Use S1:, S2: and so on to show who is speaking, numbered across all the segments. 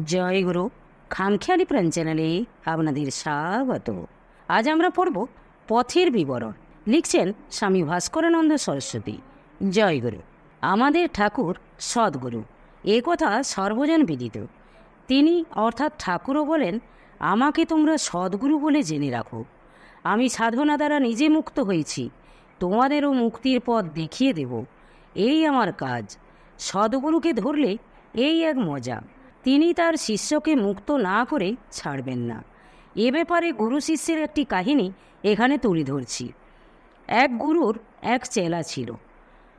S1: জয় গুরু। খামখেয়ালি প্রাণ চ্যানেলে আপনাদের স্বাগত। আজ আমরা পড়ব পথের বিবরণ। লিখছেন স্বামী ভাস্করানন্দ সরস্বতী। জয় গুরু। আমাদের ঠাকুর সদ্গুরু, এ কথা সর্বজন বিদিত। তিনি অর্থাৎ ঠাকুরও বলেন, আমাকে তোমরা সদ্গুরু বলে জেনে রাখো। আমি সাধনা দ্বারা নিজে মুক্ত হয়েছি, তোমাদেরও মুক্তির পথ দেখিয়ে দেব। এই আমার কাজ। সদ্গুরুকে ধরলে এই এক মজা, তিনি তার শিষ্যকে মুক্ত না করে ছাড়বেন না। এ ব্যাপারে গুরু শিষ্যের একটি কাহিনী এখানে তুলে ধরছি। এক গুরুর এক চেলা ছিল।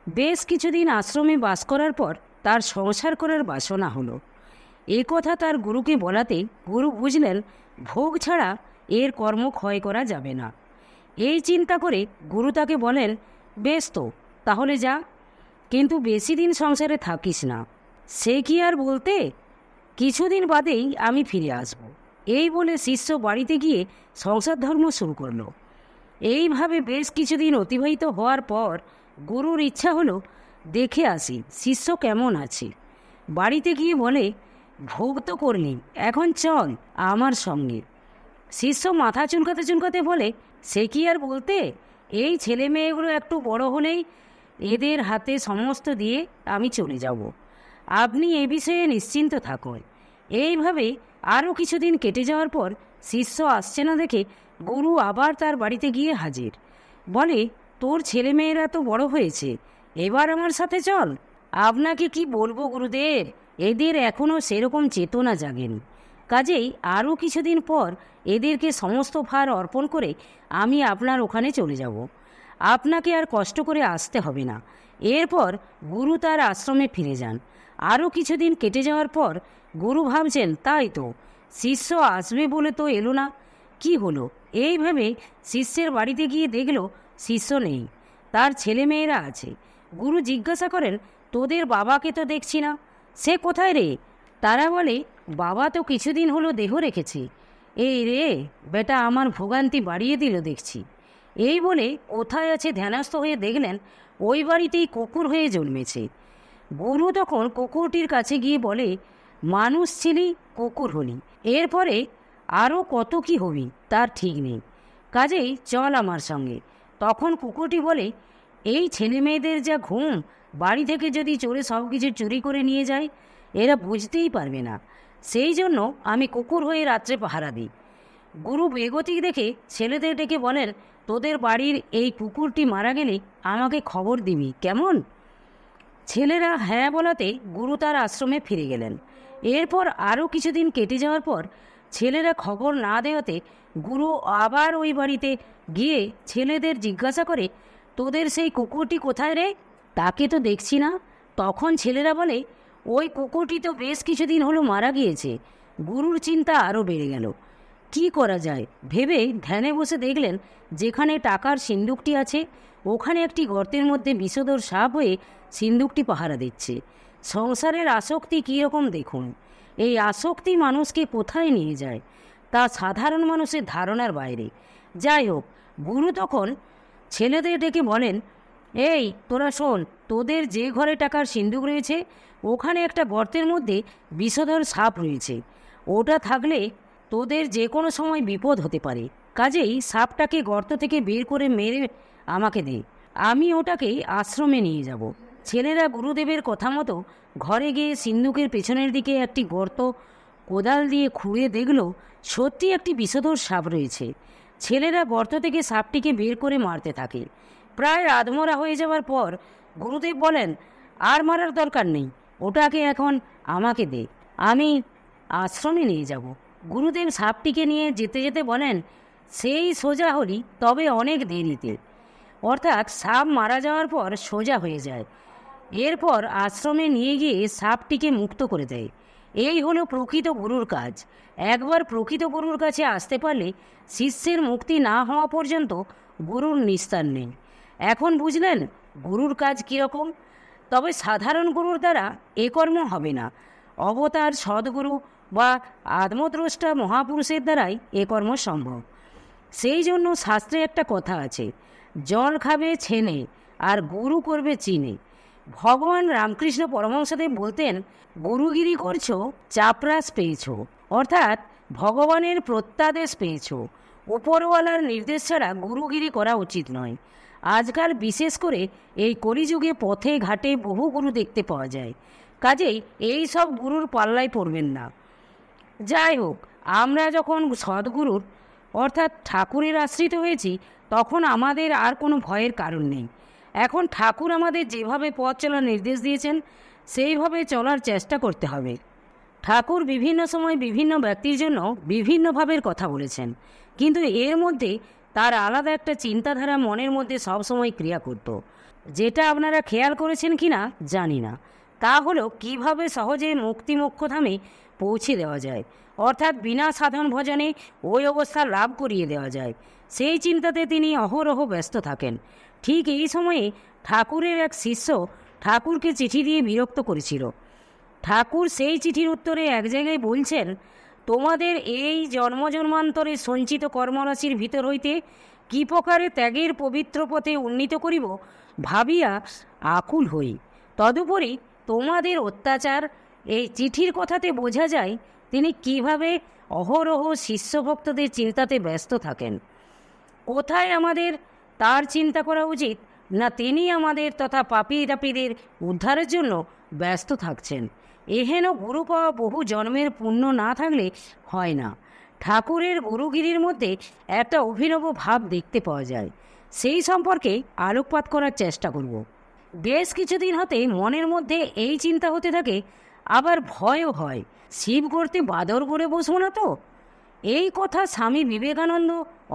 S1: বেশ কিছুদিন আশ্রমে বাস করার পর তার সংসার করার বাসনা হলো। এ কথা তার গুরুকে বলাতে গুরু বুঝলেন, ভোগ ছাড়া এর কর্ম ক্ষয় করা যাবে না। এই চিন্তা করে গুরু তাকে বলেন, বেশ তো, তাহলে যা, কিন্তু বেশি দিন সংসারে থাকিস না। সে কি আর বলতে, কিছুদিন বাদেই আমি ফিরে আসব। এই বলে শিষ্য বাড়িতে গিয়ে সংসার ধর্ম শুরু করলো। এইভাবে বেশ কিছুদিন অতিবাহিত হওয়ার পর গুরুর ইচ্ছা হলো দেখে আসি শিষ্য কেমন আছে। বাড়িতে গিয়ে বলে, ভোগ তো করলি, এখন চল আমার সঙ্গে। শিষ্য মাথা চুলকাতে চুলকাতে বলে, সে কি আর বলতে, এই ছেলে মেয়েগুলো একটু বড় হলেই এদের হাতে সমস্ত দিয়ে আমি চলে যাব। আপনি এ বিষয়ে নিশ্চিন্ত থাকুন। এইভাবে আরও কিছুদিন কেটে যাওয়ার পর শিষ্য আসছে না দেখে গুরু আবার তার বাড়িতে গিয়ে হাজির। বলে, তোর ছেলেমেয়েরা তো বড় হয়েছে, এবার আমার সাথে চল। আপনাকে কি বলবো গুরুদেব, এদের এখনও সেরকম চেতনা জাগেনি। কাজেই আরও কিছুদিন পর এদেরকে সমস্ত ভার অর্পণ করে আমি আপনার ওখানে চলে যাব। আপনাকে আর কষ্ট করে আসতে হবে না। এরপর গুরু তার আশ্রমে ফিরে যান। আরও কিছুদিন কেটে যাওয়ার পর গুরু ভাবছেন, তাই তো, শিষ্য আসবে বলে তো এলো না, কি হলো? এই ভেবে শিষ্যের বাড়িতে গিয়ে দেখল শিষ্য নেই, তার ছেলেমেয়েরা আছে। গুরু জিজ্ঞাসা করেন, তোদের বাবাকে তো দেখছি না, সে কোথায় রে? তারা বলে, বাবা তো কিছুদিন হলো দেহ রেখেছে। এই রে বেটা, আমার ভোগান্তি বাড়িয়ে দিল দেখছি। এই বলে কোথায় আছে ধ্যানস্থ হয়ে দেখলেন ওই বাড়িতেই কুকুর হয়ে জন্মেছে। গুরু তখন কুকুরটির কাছে গিয়ে বলে, মানুষ ছিলি, কুকুর হলি, এরপরে আরও কত কি হবি তার ঠিক নেই, কাজেই চল আমার সঙ্গে। তখন কুকুরটি বলে, এই ছেলে মেয়েদের যা ঘুম, বাড়ি থেকে যদি চোরে সব কিছু চুরি করে নিয়ে যায় এরা বুঝতেই পারবে না, সেই জন্য আমি কুকুর হয়ে রাত্রে পাহারা দিই। গুরু বেগতিক দেখে ছেলেদের ডেকে বলেন, তোদের বাড়ির এই কুকুরটি মারা গেলে আমাকে খবর দিবি কেমন? ছেলেরা হ্যাঁ বলাতে গুরু তার আশ্রমে ফিরে গেলেন। এরপর আরও কিছুদিন কেটে যাওয়ার পর ছেলেরা খবর না দেওয়াতে গুরু আবার ওই বাড়িতে গিয়ে ছেলেদের জিজ্ঞাসা করে, তোদের সেই কুকুরটি কোথায় রে? তাকে তো দেখছি না। তখন ছেলেরা বলে, ওই কুকুরটি তো বেশ কিছুদিন হলো মারা গিয়েছে। গুরুর চিন্তা আরও বেড়ে গেল। কি করা যায় ভেবে ধ্যানে বসে দেখলেন, যেখানে টাকার সিন্দুকটি আছে ওখানে একটি গর্তের মধ্যে বিষধর সাপ হয়ে সিন্দুকটি পাহারা দিচ্ছে। সংসারের আসক্তি কীরকম দেখুন। এই আসক্তি মানুষকে কোথায় নিয়ে যায় তা সাধারণ মানুষের ধারণার বাইরে। যাই হোক, গুরু তখন ছেলেদের ডেকে বলেন, এই তোরা শোন, তোদের যে ঘরে টাকার সিন্দুক রয়েছে ওখানে একটা গর্তের মধ্যে বিষধর সাপ রয়েছে। ওটা থাকলে তোদের যে কোনো সময় বিপদ হতে পারে, কাজেই সাপটাকে গর্ত থেকে বের করে মেরে আমাকে দে, আমি ওটাকে আশ্রমে নিয়ে যাব। ছেলেরা গুরুদেবের কথা মতো ঘরে গিয়ে সিন্দুকের পেছনের দিকে একটি গর্ত কোদাল দিয়ে খুঁড়ে দেখল সত্যি একটি বিষধর সাপ রয়েছে। ছেলেরা গর্ত থেকে সাপটিকে বের করে মারতে থাকে। প্রায় আধমরা হয়ে যাওয়ার পর গুরুদেব বলেন, আর মারার দরকার নেই, ওটাকে এখন আমাকে দে, আমি আশ্রমে নিয়ে যাব। গুরুদেব সাপটিকে নিয়ে যেতে যেতে বলেন, সেই সোজা হলি, তবে অনেক দেরিতে। অর্থাৎ সাপ মারা যাওয়ার পর সোজা হয়ে যায়। এরপর আশ্রমে নিয়ে গিয়ে সাপটিকে মুক্ত করে দেয়। এই হলো প্রকৃত গুরুর কাজ। একবার প্রকৃত গুরুর কাছে আসতে পারলে শিষ্যের মুক্তি না হওয়া পর্যন্ত গুরুর নিস্তার নেই। এখন বুঝলেন গুরুর কাজ কীরকম? তবে সাধারণ গুরুর দ্বারা এ কর্ম হবে না। অবতার সদ্গুরু বা আত্মদ্রষ্টা মহাপুরুষের দ্বারাই এ কর্ম সম্ভব। সেই জন্য শাস্ত্রে একটা কথা আছে, জল খাবে ছেনে আর গুরু করবে চিনে। ভগবান রামকৃষ্ণ পরমহংসদেব বলতেন, গুরুগিরি করছো, চাপরাস পেয়েছো, অর্থাৎ ভগবানের প্রত্যাদেশ পেয়েছো। উপরওয়ালার নির্দেশ ছাড়া গুরুগিরি করা উচিত নয়। আজকাল বিশেষ করে এই কলিযুগে পথে ঘাটে বহু গুরু দেখতে পাওয়া যায়। কাজেই এই সব গুরুর পাল্লায় পড়বেন না। যাই হোক, আমরা যখন সদ্গুরুর অর্থাৎ ঠাকুরের আশ্রিত হয়েছি, তখন আমাদের আর কোনো ভয়ের কারণ নেই। এখন ঠাকুর আমাদের যেভাবে পথ চলার নির্দেশ দিয়েছেন, সেইভাবে চলার চেষ্টা করতে হবে। ঠাকুর বিভিন্ন সময় বিভিন্ন ব্যক্তির জন্য বিভিন্নভাবের কথা বলেছেন, কিন্তু এর মধ্যে তার আলাদা একটা চিন্তাধারা মনের মধ্যে সবসময় ক্রিয়া করত, যেটা আপনারা খেয়াল করেছেন কি না জানি না। তা হলো কিভাবে সহজে মুক্তি মোক্ষধামে পৌঁছে দেওয়া যায়, অর্থাৎ বিনা সাধন ভজনে ওই অবস্থা লাভ করিয়ে দেওয়া যায়। সেই চিন্তাতে তিনি অহরহ ব্যস্ত থাকেন। ঠিক এই সময়ে ঠাকুরের এক শিষ্য ঠাকুরকে চিঠি দিয়ে বিরক্ত করেছিল। ঠাকুর সেই চিঠির উত্তরে এক জায়গায় বলছেন, তোমাদের এই জন্মজন্মান্তরে সঞ্চিত কর্মরাশির ভিতর হইতে কি প্রকারে ত্যাগের পবিত্র পথে উন্নীত করিব ভাবিয়া আকুল হই। তদুপরি তোমাদের অত্যাচার, এই চিঠির কথাতে বোঝা যায় তিনি কিভাবে অহরহ শিষ্যভক্তদের চিন্তাতে ব্যস্ত থাকেন। কোথায় আমাদের তার চিন্তা করা উচিত, না তিনি আমাদের তথা পাপী তাপীদের উদ্ধারের জন্য ব্যস্ত থাকছেন। এহেন গুরু পাওয়া বহু জন্মের পুণ্য না থাকলে হয় না। ঠাকুরের গুরুগিরির মধ্যে একটা অভিনব ভাব দেখতে পাওয়া যায়। সেই সম্পর্কে আলোকপাত করার চেষ্টা করব। বেশ কিছুদিন হতে মনের মধ্যে এই চিন্তা হতে থাকে, আবার ভয়ও হয়, শিব করতে বাদর করে বসবো না তো। এই কথা স্বামী বিবেকানন্দ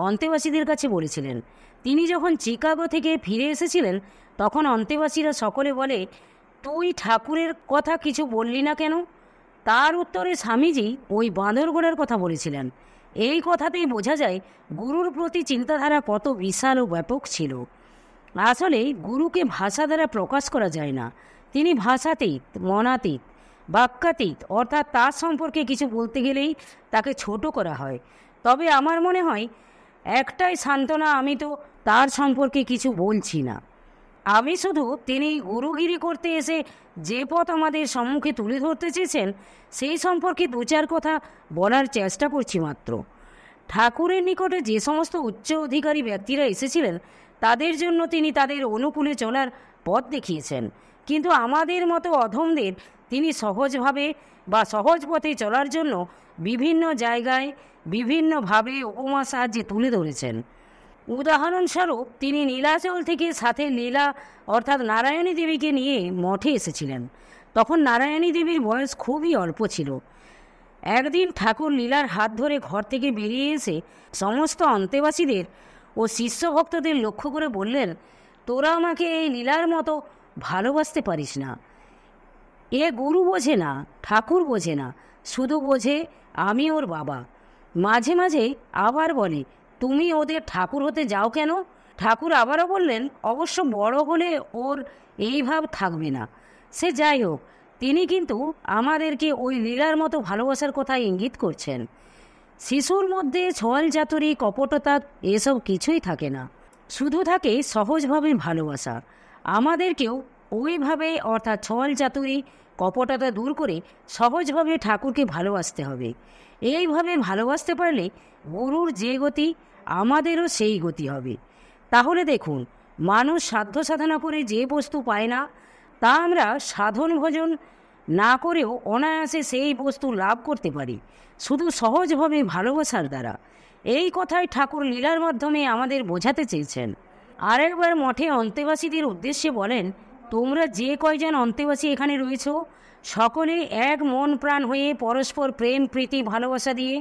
S1: অন্তেবাসীদের কাছে বলেছিলেন। তিনি যখন চিকাগো থেকে ফিরে এসেছিলেন, তখন অন্তেবাসীরা সকলে বলে, তুই ঠাকুরের কথা কিছু বললি না কেন? তার উত্তরে স্বামীজি ওই বাঁদরগোড়ার কথা বলেছিলেন। এই কথাতেই বোঝা যায় গুরুর প্রতি চিন্তাধারা কত বিশাল ও ব্যাপক ছিল। আসলে গুরুকে ভাষা দ্বারা প্রকাশ করা যায় না। তিনি ভাষাতীত, মনাতীত, বাক্যাতীত, অর্থাৎ তার সম্পর্কে কিছু বলতে গেলেই তাকে ছোট করা হয়। তবে আমার মনে হয় একটাই সান্ত্বনা, আমি তো তার সম্পর্কে কিছু বলছি না। আমি শুধু তিনি গুরুগিরি করতে এসে যে পথ আমাদের সম্মুখে তুলে ধরতে চেয়েছেন, সেই সম্পর্কে দু চার কথা বলার চেষ্টা করছি মাত্র। ঠাকুরের নিকটে যে সমস্ত উচ্চ অধিকারী ব্যক্তিরা এসেছিলেন, তাদের জন্য তিনি তাদের অনুকূলে চলার পথ দেখিয়েছেন, কিন্তু আমাদের মতো অধমদের তিনি সহজভাবে বা সহজ পথে চলার জন্য বিভিন্ন জায়গায় বিভিন্নভাবে উপমা সাহায্যে তুলে ধরেছেন। উদাহরণস্বরূপ তিনি নীলাচল থেকে সাথে লীলা অর্থাৎ নারায়ণী দেবীকে নিয়ে মঠে এসেছিলেন। তখন নারায়ণী দেবীর বয়স খুবই অল্প ছিল। একদিন ঠাকুর লীলার হাত ধরে ঘর থেকে বেরিয়ে এসে সমস্ত অন্তেবাসীদের ও শিষ্যভক্তদের লক্ষ্য করে বললেন, তোরা আমাকে এই লীলার মতো ভালোবাসতে পারিস না। এ গুরু বোঝে না, ঠাকুর বোঝে না, শুধু বোঝে আমি ওর বাবা। মাঝে মাঝে আবার বলে, তুমি ওদের ঠাকুর হতে যাও কেন? ঠাকুর আবারও বললেন, অবশ্য বড় হলে ওর এই ভাব থাকবে না। সে যাই হোক, তিনি কিন্তু আমাদেরকে ওই লীলার মতো ভালোবাসার কথা ইঙ্গিত করছেন। শিশুর মধ্যে ছল চাতুরি, কপটতা এসব কিছুই থাকে না, শুধু থাকে সহজভাবে ভালোবাসা। আমাদেরকেও ওইভাবে অর্থাৎ ছল চাতুরি কপটতা দূর করে সহজভাবে ঠাকুরকে ভালোবাসতে হবে। এইভাবে ভালোবাসতে পারলে গুরুর যে গতি, আমাদেরও সেই গতি হবে। তাহলে দেখুন, মানুষ সাধ্য সাধনা করে যে বস্তু পায় না, তা আমরা সাধন ভজন না করেও অনায়াসে সেই বস্তু লাভ করতে পারি, শুধু সহজভাবে ভালোবাসার দ্বারা। এই কথাই ঠাকুর লীলার মাধ্যমে আমাদের বোঝাতে চেয়েছেন। আরেকবার মঠে অন্তেবাসীদের উদ্দেশ্যে বলেন, তোমরা যে কয়জন অন্তেবাসী এখানে রয়েছ, সকলে এক মন প্রাণ হয়ে পরস্পর প্রেম প্রীতি ভালোবাসা দিয়ে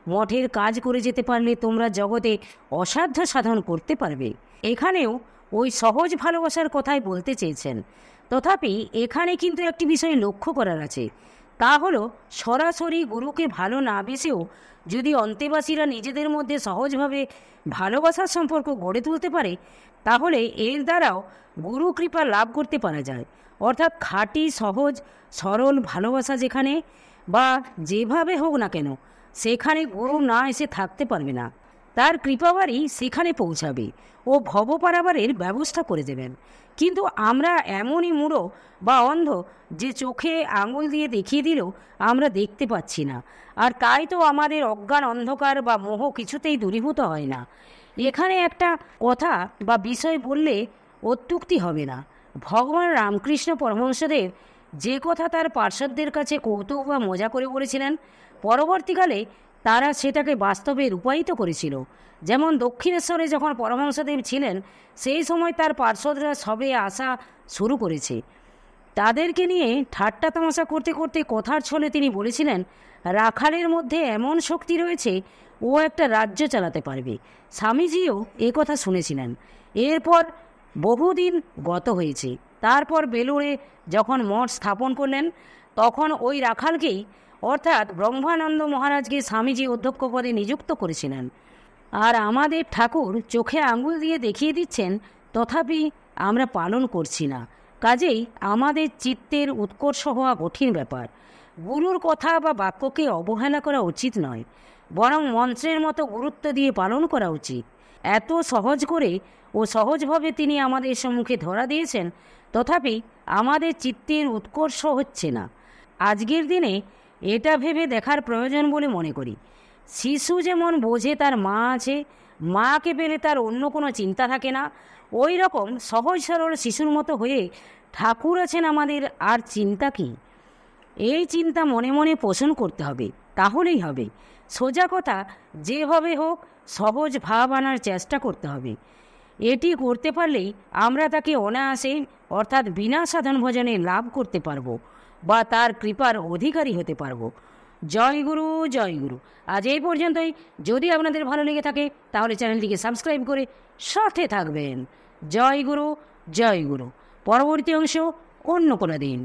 S1: মঠের কাজ করে যেতে পারলে তোমরা জগতে অসাধ্য সাধন করতে পারবে। এখানেও ওই সহজ ভালোবাসার কথাই বলতে চেয়েছেন। তথাপি এখানে কিন্তু একটি বিষয় লক্ষ্য করার আছে, তা হলো সরাসরি গুরুকে ভালো না বেসেও যদি অন্তেবাসীরা নিজেদের মধ্যে সহজভাবে ভালোবাসার সম্পর্ক গড়ে তুলতে পারে, তাহলে এর দ্বারাও গুরু কৃপা লাভ করতে পারা যায়। অর্থাৎ খাঁটি সহজ সরল ভালোবাসা যেখানে বা যেভাবে হোক না কেন, সেখানে গুরু না এসে থাকতে পারবে না। তার কৃপাবারই সেখানে পৌঁছাবে ও ভব পারাবারের ব্যবস্থা করে দেবেন। কিন্তু আমরা এমনই মূঢ় বা অন্ধ যে চোখে আঙুল দিয়ে দেখিয়ে দিলেও আমরা দেখতে পাচ্ছি না, আর তাই তো আমাদের অজ্ঞান অন্ধকার বা মোহ কিছুতেই দূরীভূত হয় না। এখানে একটা কথা বা বিষয় বললে অত্যুক্তি হবে না। ভগবান রামকৃষ্ণ পরমহংসদেব যে কথা তার পার্শ্বদের কাছে কৌতুক বা মজা করে বলেছিলেন, পরবর্তীকালে তারা সেটাকে বাস্তবে রূপায়িত করেছিল। যেমন দক্ষিণেশ্বরে যখন পরমহংসদেব ছিলেন, সেই সময় তার পার্শ্বদরা সবে আসা শুরু করেছে। তাদেরকে নিয়ে ঠাট্টা তামাশা করতে করতে কথার ছলে তিনি বলেছিলেন, রাখালের মধ্যে এমন শক্তি রয়েছে, ও একটা রাজ্য চালাতে পারবে। স্বামীজিও এ কথা শুনেছিলেন। এরপর বহুদিন গত হয়েছে। তারপর বেলুড়ে যখন মঠ স্থাপন করলেন, তখন ওই রাখালকেই অর্থাৎ ব্রহ্মানন্দ মহারাজকে স্বামীজি অধ্যক্ষ পদে নিযুক্ত করেছিলেন। আর আমাদের ঠাকুর চোখে আঙুল দিয়ে দেখিয়ে দিচ্ছেন, তথাপি আমরা পালন করছি না। কাজেই আমাদের চিত্তের উৎকর্ষ হওয়া কঠিন ব্যাপার। গুরুর কথা বা বাক্যকে অবহেলা করা উচিত নয়, বরং মন্ত্রের মতো গুরুত্ব দিয়ে পালন করা উচিত। এত সহজ করে ও সহজভাবে তিনি আমাদের সম্মুখে ধরা দিয়েছেন, তথাপি আমাদের চিত্তের উৎকর্ষ হচ্ছে না। আজকের দিনে এটা ভেবে দেখার প্রয়োজন বলে মনে করি। শিশু যেমন বোঝে তার মা আছে, মাকে পেলে তার অন্য কোনো চিন্তা থাকে না, ওই রকম সহজ সরল শিশুর মতো হয়ে ঠাকুর আছেন আমাদের, আর চিন্তা কি? এই চিন্তা মনে মনে পোষণ করতে হবে, তাহলেই হবে। সোজা কথা, যেভাবে হোক সহজ ভাব আনার চেষ্টা করতে হবে। এটি করতে পারলেই আমরা তাকে অনায়াসে অর্থাৎ বিনা সাধন ভজনে লাভ করতে পারবো বা তার কৃপার অধিকারী হতে পারবো। জয় গুরু, জয় গুরু। আজ এই পর্যন্তই। যদি আপনাদের ভালো লেগে থাকে তাহলে চ্যানেলটিকে সাবস্ক্রাইব করে সাথে থাকবেন। জয় গুরু, জয় গুরু। পরবর্তী অংশ অন্য কোনো দিন।